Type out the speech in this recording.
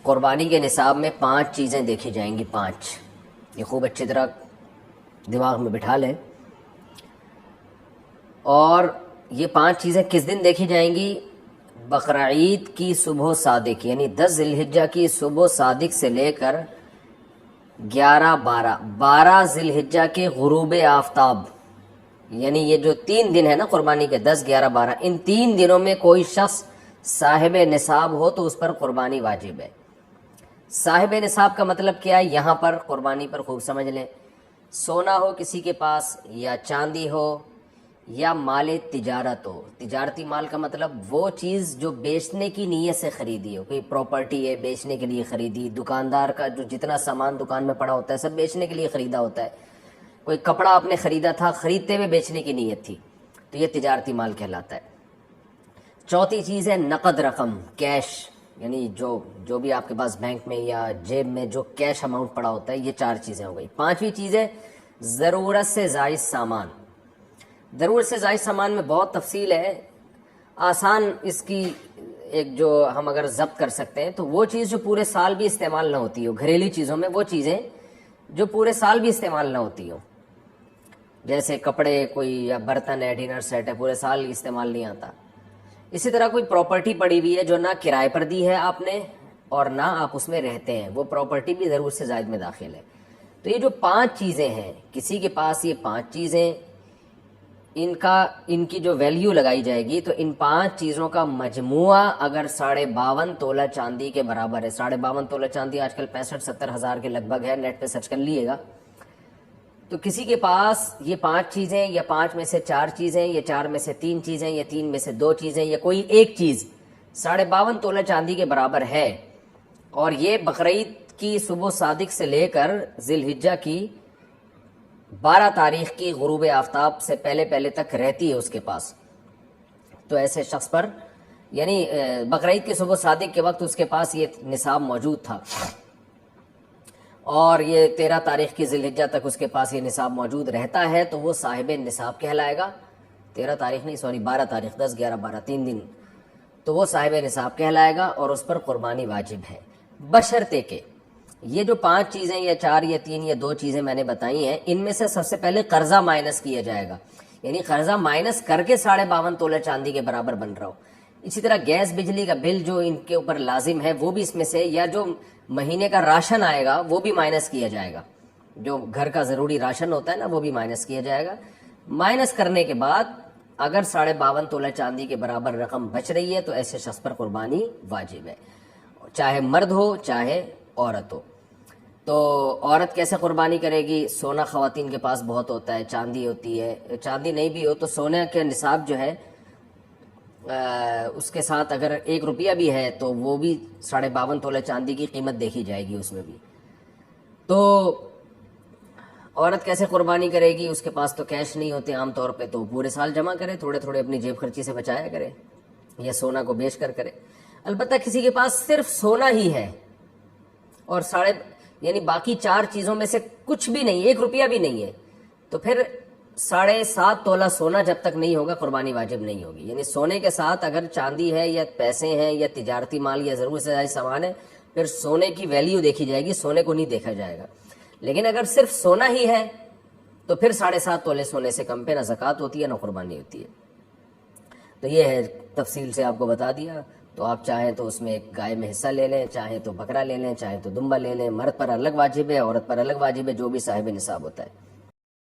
قربانی کے نصاب میں 5 چیزیں دیکھی جائیں گی، 5، یہ خوب اچھی طرح دماغ میں بٹھا لیں. اور یہ 5 چیزیں کس دن دیکھی جائیں گی؟ بقرعید کی صبح صادق، یعنی 10 ذی الحجہ کی صبح صادق سے لے کر 12 ذی الحجہ کے غروب آفتاب، یعنی یہ جو 3 دن ہے نا قربانی کے، 10، 11، 12، ان 3 دنوں میں کوئی شخص صاحب نصاب ہو تو اس پر قربانی واجب ہے. صاحب نصاب کا مطلب کیا ہے یہاں پر قربانی پر خوب سمجھ لیں. سونا ہو کسی کے پاس، یا چاندی ہو، یا مال تجارت ہو. تجارتی مال کا مطلب وہ چیز جو بیچنے کی نیت سے خریدی ہو، کوئی پراپرٹی ہے بیچنے کے لیے خریدی، دکاندار کا جو جتنا سامان دکان میں پڑا ہوتا ہے سب بیچنے کے لیے خریدا ہوتا ہے. کوئی کپڑا آپ نے خریدا تھا، خریدتے ہوئے بیچنے کی نیت تھی، تو یہ تجارتی مال کہلاتا ہے. چوتھی چیز ہے نقد رقم، کیش، یعنی جو بھی آپ کے پاس بینک میں یا جیب میں جو کیش اماؤنٹ پڑا ہوتا ہے. یہ 4 چیزیں ہو گئی. 5ویں چیز ہے ضرورت سے زائد سامان. ضرورت سے زائد سامان میں بہت تفصیل ہے، آسان اس کی ایک جو ہم اگر ضبط کر سکتے ہیں تو وہ چیز جو پورے سال بھی استعمال نہ ہوتی ہو. گھریلو چیزوں میں وہ چیزیں جو پورے سال بھی استعمال نہ ہوتی ہو، جیسے کپڑے کوئی یا برتن ہے، ڈنر سیٹ ہے، پورے سال استعمال نہیں آتا. اسی طرح کوئی پراپرٹی پڑی ہوئی ہے جو نہ کرائے پر دی ہے آپ نے اور نہ آپ اس میں رہتے ہیں، وہ پراپرٹی بھی ضرورت سے زائد میں داخل ہے. تو یہ جو 5 چیزیں ہیں، کسی کے پاس یہ 5 چیزیں، ان کی جو ویلیو لگائی جائے گی تو ان 5 چیزوں کا مجموعہ اگر 52.5 تولہ چاندی کے برابر ہے. 52.5 تولہ چاندی آج کل 65-70 ہزار کے لگ بھگ ہے، نیٹ پہ سرچ کر لیے گا. تو کسی کے پاس یہ 5 چیزیں، یا 5 میں سے 4 چیزیں، یا 4 میں سے 3 چیزیں، یا 3 میں سے 2 چیزیں، یا کوئی ایک چیز 52.5 تولہ چاندی کے برابر ہے، اور یہ بقرعید کی صبح صادق سے لے کر ذی الحجہ کی 12 تاریخ کی غروب آفتاب سے پہلے تک رہتی ہے اس کے پاس، تو ایسے شخص پر، یعنی بقرعید کی صبح صادق کے وقت اس کے پاس یہ نصاب موجود تھا، اور یہ 13 تاریخ کی ذی الحجہ تک اس کے پاس یہ نصاب موجود رہتا ہے، تو وہ صاحب نصاب کہلائے گا. 13 تاریخ نہیں، 12 تاریخ، 10، 11، 12، 3 دن، تو وہ صاحب نصاب کہلائے گا اور اس پر قربانی واجب ہے. بشرطے کہ یہ جو 5 چیزیں یا 4 یا 3 یا 2 چیزیں میں نے بتائی ہیں، ان میں سے سب سے پہلے قرضہ مائنس کیا جائے گا، یعنی قرضہ مائنس کر کے 52.5 تولہ چاندی کے برابر بن رہا ہو. اسی طرح گیس بجلی کا بل جو ان کے اوپر لازم ہے وہ بھی اس میں سے، یا جو مہینے کا راشن آئے گا وہ بھی مائنس کیا جائے گا، جو گھر کا ضروری راشن ہوتا ہے نا وہ بھی مائنس کیا جائے گا. مائنس کرنے کے بعد اگر 52.5 تولہ چاندی کے برابر رقم بچ رہی ہے تو ایسے شخص پر قربانی واجب ہے، چاہے مرد ہو چاہے عورت ہو. تو عورت کیسے قربانی کرے گی؟ سونا خواتین کے پاس بہت ہوتا ہے، چاندی ہوتی ہے، چاندی نہیں بھی ہو تو سونے کے نصاب جو ہے اس کے ساتھ اگر 1 روپیہ بھی ہے تو وہ بھی 52.5 تولہ چاندی کی قیمت دیکھی جائے گی اس میں بھی. تو عورت کیسے قربانی کرے گی؟ اس کے پاس تو کیش نہیں ہوتے عام طور پہ، تو پورے سال جمع کرے، تھوڑے تھوڑے اپنی جیب خرچی سے بچایا کرے، یا سونا کو بیچ کر کرے. البتہ کسی کے پاس صرف سونا ہی ہے اور یعنی باقی 4 چیزوں میں سے کچھ بھی نہیں، 1 روپیہ بھی نہیں ہے، تو پھر 7.5 تولہ سونا جب تک نہیں ہوگا قربانی واجب نہیں ہوگی. یعنی سونے کے ساتھ اگر چاندی ہے یا پیسے ہیں یا تجارتی مال یا ضرورت سے زائد سامان ہے، پھر سونے کی ویلیو دیکھی جائے گی، سونے کو نہیں دیکھا جائے گا. لیکن اگر صرف سونا ہی ہے تو پھر 7.5 تولے سونے سے کم پہ نہ زکوٰۃ ہوتی ہے نہ قربانی ہوتی ہے. تو یہ ہے، تفصیل سے آپ کو بتا دیا. تو آپ چاہیں تو اس میں ایک گائے میں حصہ لے لیں، چاہیں تو بکرا لے لیں، چاہیں تو دمبا لے لیں. مرد پر الگ واجب ہے، عورت پر الگ واجب ہے، جو بھی صاحب نصاب ہوتا ہے.